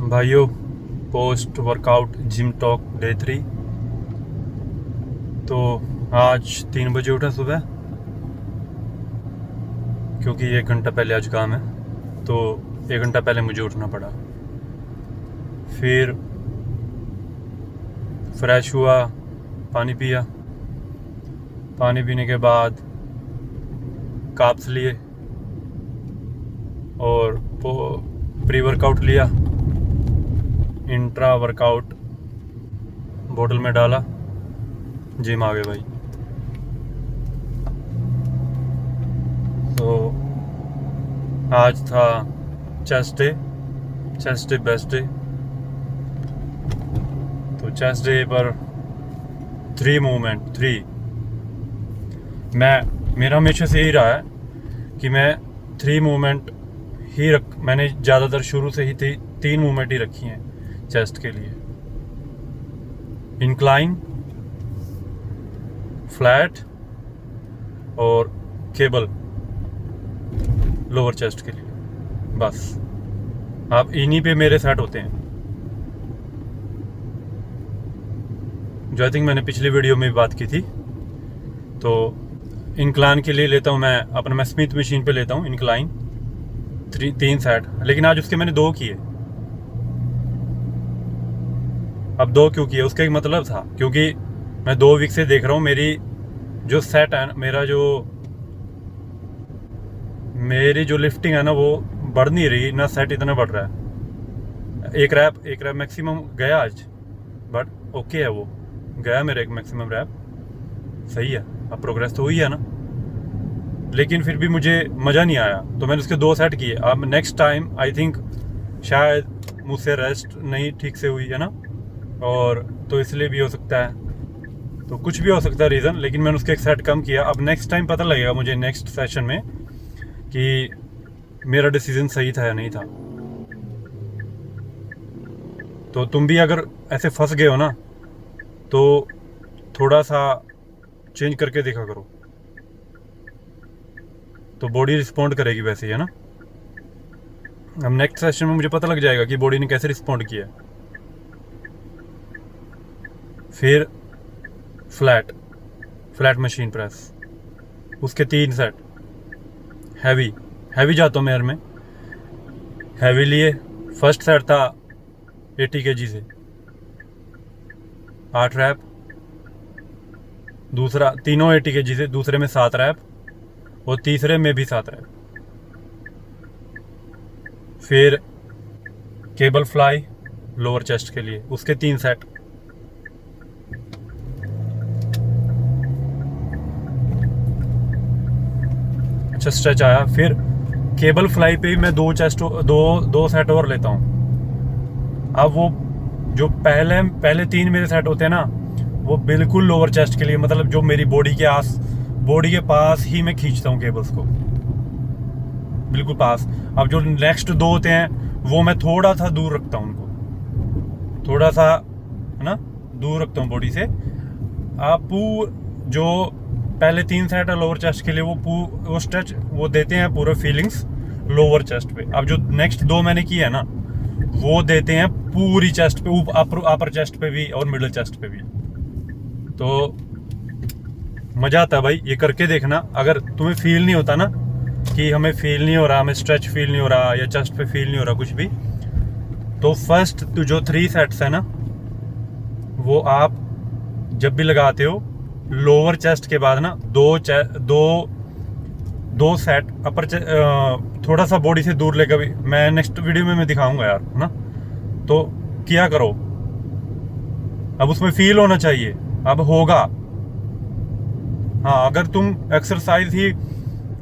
भाइयों, post workout gym talk day 3। तो आज 3 बजे उठा सुबह, क्योंकि 1 घंटा पहले आज काम है, तो 1 घंटा पहले मुझे उठना पड़ा। फिर फ्रेश हुआ, पानी पिया। पानी पीने के बाद काप्स लिए और प्री वर्कआउट लिया। इंट्रा वर्कआउट बोतल में डाला, जिम आ गए भाई। तो आज था चेस्ट डे बेस्ट डे। तो चेस्ट डे पर 3 मेरा हमेशा से यही रहा है कि मैं 3 मूवमेंट ही मैंने ज़्यादातर शुरू से ही 3 मूवमेंट ही रखी हैं चेस्ट के लिए। इंक्लाइन, फ्लैट और केबल लोअर चेस्ट के लिए। बस आप इन्हीं पे मेरे सेट होते हैं, जो आई थिंक मैंने पिछली वीडियो में भी बात की थी। तो इंक्लाइन के लिए लेता हूँ मैं स्मिथ मशीन पे लेता हूँ इंक्लाइन 3 सेट, लेकिन आज उसके मैंने 2 किए। अब 2 क्यों किए, उसका एक मतलब था, क्योंकि मैं 2 वीक से देख रहा हूँ मेरी जो सेट है, मेरी जो लिफ्टिंग है ना, वो बढ़ नहीं रही ना, सेट इतना बढ़ रहा है। एक रैप मैक्सिमम गया आज, बट ओके है, वो गया मेरा एक मैक्सिमम रैप, सही है। अब प्रोग्रेस तो हुई है ना, लेकिन फिर भी मुझे मज़ा नहीं आया, तो मैंने उसके 2 सेट किए। अब नेक्स्ट टाइम आई थिंक शायद मुझसे रेस्ट नहीं ठीक से हुई है ना, और तो इसलिए भी हो सकता है, तो कुछ भी हो सकता है रीज़न, लेकिन मैंने उसके एक सेट कम किया। अब नेक्स्ट टाइम पता लगेगा मुझे नेक्स्ट सेशन में कि मेरा डिसीजन सही था या नहीं था। तो तुम भी अगर ऐसे फंस गए हो ना, तो थोड़ा सा चेंज करके देखा करो, तो बॉडी रिस्पॉन्ड करेगी वैसे ही, है ना। अब नेक्स्ट सेशन में मुझे पता लग जाएगा कि बॉडी ने कैसे रिस्पॉन्ड किया। फिर फ्लैट मशीन प्रेस, उसके 3 सेट हैवी जाता हूँ मैं में। हैवी लिए, फर्स्ट सेट था 80 kg से 8 रैप, दूसरा तीनों 80 kg से, दूसरे में 7 रैप और तीसरे में भी 7 रैप। फिर केबल फ्लाई लोअर चेस्ट के लिए, उसके 3 सेट। अच्छा स्ट्रेच आया। फिर केबल फ्लाई पे ही मैं 2 सेट और लेता हूँ। अब वो जो पहले 3 मेरे सेट होते हैं ना, वो बिल्कुल लोअर चेस्ट के लिए, मतलब जो मेरी बॉडी के पास ही मैं खींचता हूँ केबल्स को, बिल्कुल पास। अब जो नेक्स्ट 2 होते हैं, वो मैं थोड़ा सा दूर रखता हूँ उनको, थोड़ा सा, है ना, दूर रखता हूँ बॉडी से। आप जो पहले 3 सेट है लोअर चेस्ट के लिए, वो स्ट्रेच वो देते हैं पूरा फीलिंग्स लोअर चेस्ट पे। अब जो नेक्स्ट 2 मैंने किए है ना, वो देते हैं पूरी चेस्ट पे, अपर चेस्ट पे भी और मिडिल चेस्ट पे भी। तो मज़ा आता है भाई, ये करके देखना। अगर तुम्हें फील नहीं होता ना कि हमें फील नहीं हो रहा, हमें स्ट्रेच फील नहीं हो रहा, या चेस्ट पे फील नहीं हो रहा कुछ भी, तो फर्स्ट जो 3 सेट्स है ना, वो आप जब भी लगाते हो लोअर चेस्ट के बाद ना, 2 सेट अपर थोड़ा सा बॉडी से दूर लेकर भी, मैं नेक्स्ट वीडियो में मैं दिखाऊंगा यार, है ना। तो क्या करो, अब उसमें फील होना चाहिए, अब होगा। हाँ, अगर तुम एक्सरसाइज ही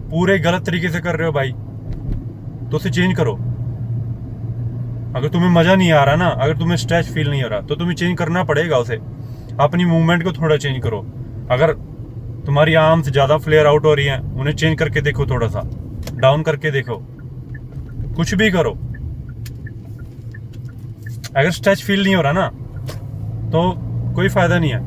पूरे गलत तरीके से कर रहे हो भाई, तो उसे चेंज करो। अगर तुम्हें मज़ा नहीं आ रहा ना, अगर तुम्हें स्ट्रेच फील नहीं हो रहा, तो तुम्हें चेंज करना पड़ेगा उसे। अपनी मूवमेंट को थोड़ा चेंज करो। अगर तुम्हारी आर्म्स ज़्यादा फ्लेयर आउट हो रही हैं, उन्हें चेंज करके देखो, थोड़ा सा डाउन करके देखो, कुछ भी करो। अगर स्ट्रेच फील नहीं हो रहा ना, तो कोई फ़ायदा नहीं है।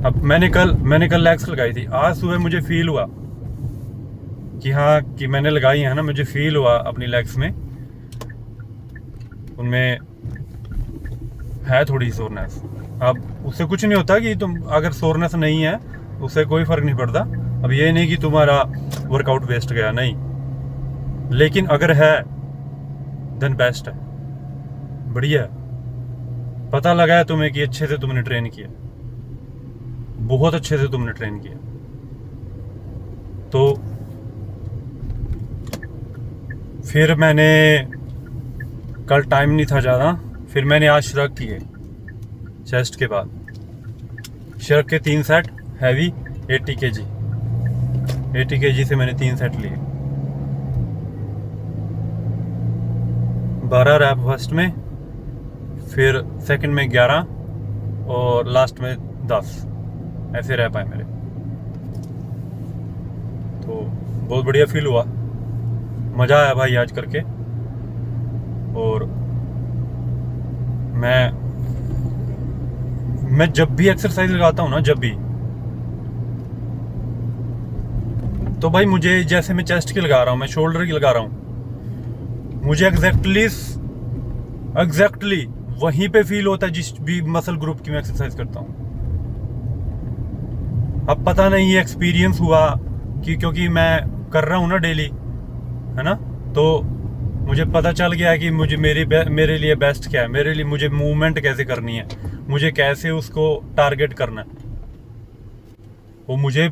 अब मैंने कल लेग्स लगाई थी, आज सुबह मुझे फील हुआ कि हाँ कि मैंने लगाई है ना, मुझे फील हुआ अपनी लेग्स में, उनमें है थोड़ी सोरनेस। अब उससे कुछ नहीं होता कि तुम अगर सोरनेस नहीं है उससे कोई फ़र्क नहीं पड़ता। अब ये नहीं कि तुम्हारा वर्कआउट वेस्ट गया, नहीं, लेकिन अगर है देन बेस्ट है, बढ़िया है। पता लगा है तुम्हें कि अच्छे से तुमने ट्रेन किया, बहुत अच्छे से तुमने ट्रेन किया। तो फिर मैंने कल टाइम नहीं था ज़्यादा, फिर मैंने आज श्रग किए चेस्ट के बाद। श्रग के 3 सेट हैवी 80 kg, 80 kg से मैंने 3 सेट लिए। 12 रैप फर्स्ट में, फिर सेकंड में 11 और लास्ट में 10, ऐसे रैप आए मेरे। तो बहुत बढ़िया फील हुआ, मज़ा आया भाई आज करके। और मैं जब भी एक्सरसाइज लगाता हूँ ना, जब भी, तो भाई मुझे, जैसे मैं चेस्ट की लगा रहा हूँ, मैं शोल्डर की लगा रहा हूँ, मुझे एग्जैक्टली वहीं पे फील होता है जिस भी मसल ग्रुप की मैं एक्सरसाइज करता हूँ। अब पता नहीं ये एक्सपीरियंस हुआ कि क्योंकि मैं कर रहा हूँ ना डेली, है ना, तो मुझे पता चल गया कि मुझे मेरे लिए बेस्ट क्या है, मेरे लिए मुझे मूवमेंट कैसे करनी है, मुझे कैसे उसको टारगेट करना है। वो मुझे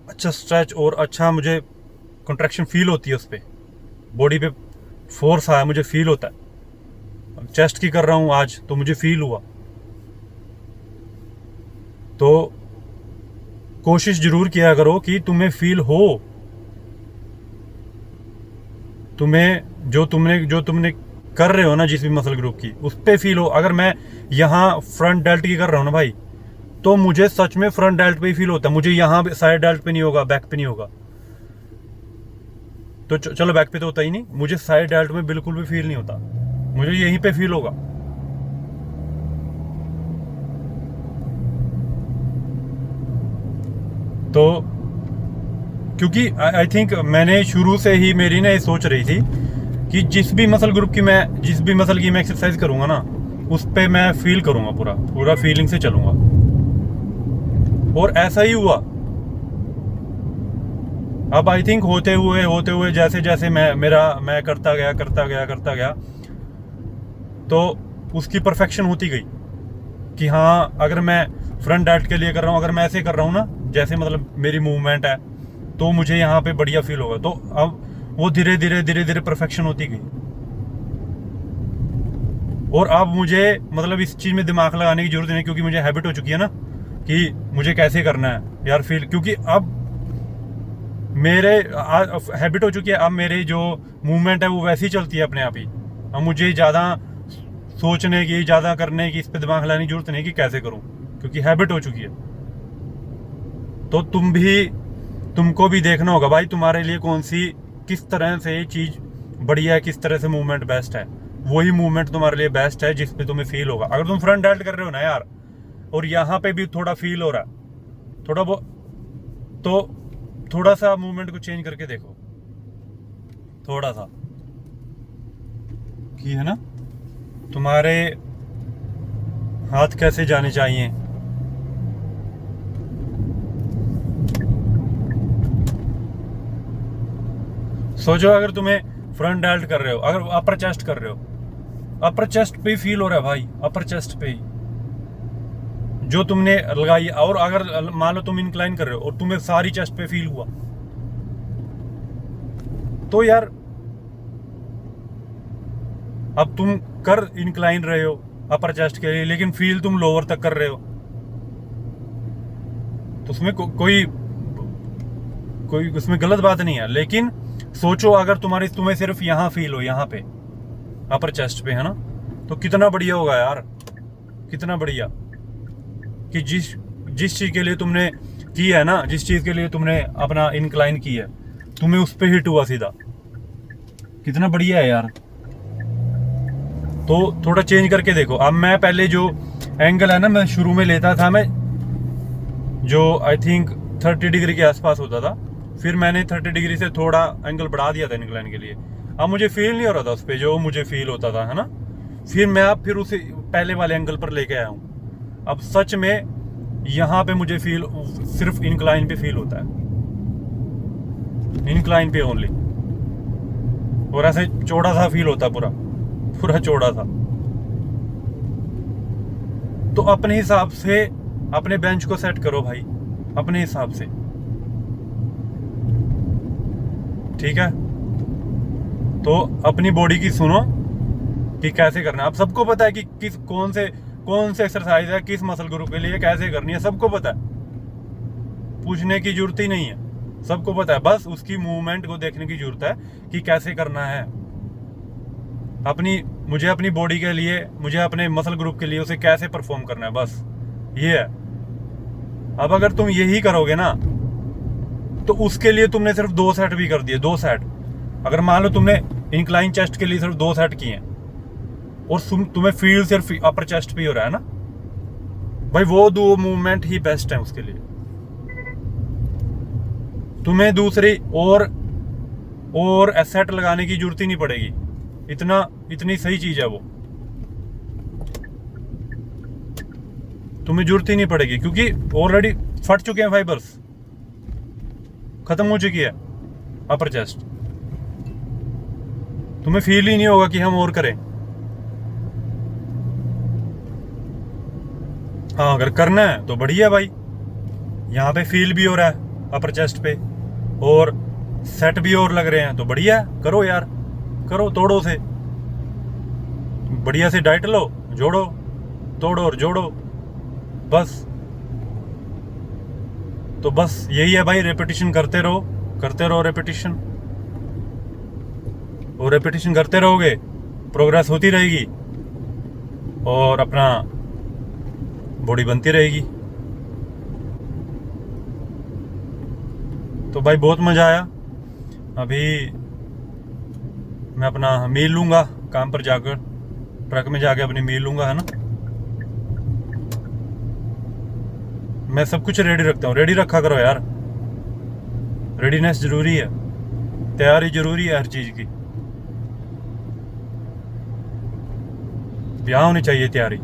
अच्छा स्ट्रेच और अच्छा मुझे कंट्रैक्शन फील होती है, उस पर बॉडी पे फोर्स आया, मुझे फील होता है। चेस्ट की कर रहा हूँ आज तो मुझे फील हुआ। तो कोशिश जरूर किया करो कि तुम्हें फील हो, तुम्हें जो तुमने कर रहे हो ना जिस भी मसल ग्रुप की, उस पे फील हो। अगर मैं यहाँ फ्रंट डेल्ट की कर रहा हूँ ना भाई, तो मुझे सच में फ्रंट डेल्ट पे ही फील होता है, मुझे यहाँ साइड डेल्ट पे नहीं होगा, बैक पे नहीं होगा। तो चलो बैक पे तो होता ही नहीं, मुझे साइड डेल्ट में बिल्कुल भी फील नहीं होता, मुझे यहीं पे फील होगा। तो क्योंकि आई थिंक मैंने शुरू से ही मेरी ना ये सोच रही थी कि जिस भी मसल की मैं एक्सरसाइज करूंगा ना, उस पे मैं फील करूंगा, पूरा फीलिंग से चलूंगा। और ऐसा ही हुआ। अब आई थिंक होते हुए जैसे जैसे मैं करता गया, तो उसकी परफेक्शन होती गई कि हाँ, अगर मैं फ्रंट डेल्ट के लिए कर रहा हूँ, अगर मैं ऐसे कर रहा हूँ ना, जैसे मतलब मेरी मूवमेंट है, तो मुझे यहाँ पे बढ़िया फील होगा। तो अब वो धीरे धीरे परफेक्शन होती गई। और अब मुझे मतलब इस चीज़ में दिमाग लगाने की जरूरत नहीं, क्योंकि मुझे हैबिट हो चुकी है ना कि मुझे कैसे करना है यार फील, क्योंकि अब मेरे हैबिट हो चुकी है। अब मेरे जो मूवमेंट है वो वैसी चलती है अपने आप ही। अब मुझे ज़्यादा सोचने की, ज़्यादा करने की, इस पर दिमाग लगाने की जरूरत नहीं कि कैसे करूँ, क्योंकि हैबिट हो चुकी है। तो तुमको भी देखना होगा भाई, तुम्हारे लिए किस तरह से ये चीज़ बढ़िया है, किस तरह से मूवमेंट बेस्ट है। वही मूवमेंट तुम्हारे लिए बेस्ट है जिस पे तुम्हें फील होगा। अगर तुम फ्रंट डेल्ट कर रहे हो ना यार, और यहाँ पे भी थोड़ा फील हो रहा है, तो थोड़ा सा मूवमेंट को चेंज करके देखो, थोड़ा सा, कि है ना, तुम्हारे हाथ कैसे जाने चाहिए। सोचो अगर तुम्हें फ्रंट डेल्ट कर रहे हो, अगर अपर चेस्ट कर रहे हो, अपर चेस्ट पे ही फील हो रहा है भाई, अपर चेस्ट पे ही जो तुमने लगाई। और अगर मान लो तुम इंक्लाइन कर रहे हो और तुम्हें सारी चेस्ट पे फील हुआ, तो यार अब तुम कर इंक्लाइन रहे हो अपर चेस्ट के लिए, लेकिन फील तुम लोअर तक कर रहे हो, तो उसमें कोई उसमें गलत बात नहीं है। लेकिन सोचो अगर तुम्हें सिर्फ यहाँ फील हो, यहाँ पे अपर चेस्ट पे, है ना, तो कितना बढ़िया होगा यार, कितना बढ़िया कि जिस चीज के लिए तुमने की है ना, जिस चीज के लिए तुमने अपना इंक्लाइन की है, तुम्हें उस पे हिट हुआ सीधा, कितना बढ़िया है यार। तो थोड़ा चेंज करके देखो। अब मैं पहले जो एंगल है ना, मैं शुरू में लेता था, मैं जो आई थिंक 30 डिग्री के आसपास होता था, फिर मैंने 30 डिग्री से थोड़ा एंगल बढ़ा दिया था इंक्लाइन के लिए। अब मुझे फील नहीं हो रहा था उस पर जो मुझे फील होता था, है ना। फिर उसे पहले वाले एंगल पर लेके आया हूँ। अब सच में यहाँ पे मुझे फील सिर्फ इंक्लाइन पे फील होता है, इंक्लाइन पे ओनली। और ऐसे चौड़ा सा फील होता है, पूरा पूरा चौड़ा सा। तो अपने हिसाब से अपने बेंच को सेट करो भाई, अपने हिसाब से, ठीक है। तो अपनी बॉडी की सुनो कि कैसे करना है। अब सबको पता है कि कौन से एक्सरसाइज है किस मसल ग्रुप के लिए कैसे करनी है, सबको पता है, पूछने की जरूरत ही नहीं है, सबको पता है। बस उसकी मूवमेंट को देखने की जरूरत है कि कैसे करना है। मुझे अपनी बॉडी के लिए, मुझे अपने मसल ग्रुप के लिए उसे कैसे परफॉर्म करना है, बस ये है। अब अगर तुम यही करोगे ना तो उसके लिए तुमने सिर्फ 2 सेट भी कर दिए, 2 सेट। अगर मान लो तुमने इंक्लाइन चेस्ट के लिए सिर्फ 2 सेट किए और तुम्हें फील सिर्फ अपर चेस्ट पे हो रहा है ना भाई, वो 2 मूवमेंट ही बेस्ट है उसके लिए। तुम्हें दूसरी और सेट लगाने की जरूरत ही नहीं पड़ेगी। इतनी सही चीज है वो, तुम्हें जरूरत ही नहीं पड़ेगी, क्योंकि ऑलरेडी फट चुके हैं फाइबर्स, खत्म हो चुकी है अपर चेस्ट। तुम्हें फील ही नहीं होगा कि हम और करें। हाँ, अगर करना है तो बढ़िया भाई, यहाँ पे फील भी हो रहा है अपर चेस्ट पे और सेट भी और लग रहे हैं, तो बढ़िया है, करो यार, करो, तोड़ो से बढ़िया से डाइट लो, जोड़ो, तोड़ो और जोड़ो, बस। तो बस यही है भाई, रेपिटेशन करते रहो रेपिटेशन, और रेपिटेशन करते रहोगे प्रोग्रेस होती रहेगी और अपना बॉडी बनती रहेगी। तो भाई बहुत मजा आया। अभी मैं अपना मील लूंगा, काम पर जाकर ट्रक में जाके अपनी मील लूंगा, है ना। मैं सब कुछ रेडी रखता हूँ, रेडी रखा करो यार, रेडीनेस जरूरी है, तैयारी जरूरी है हर चीज की, यहाँ होनी चाहिए तैयारी।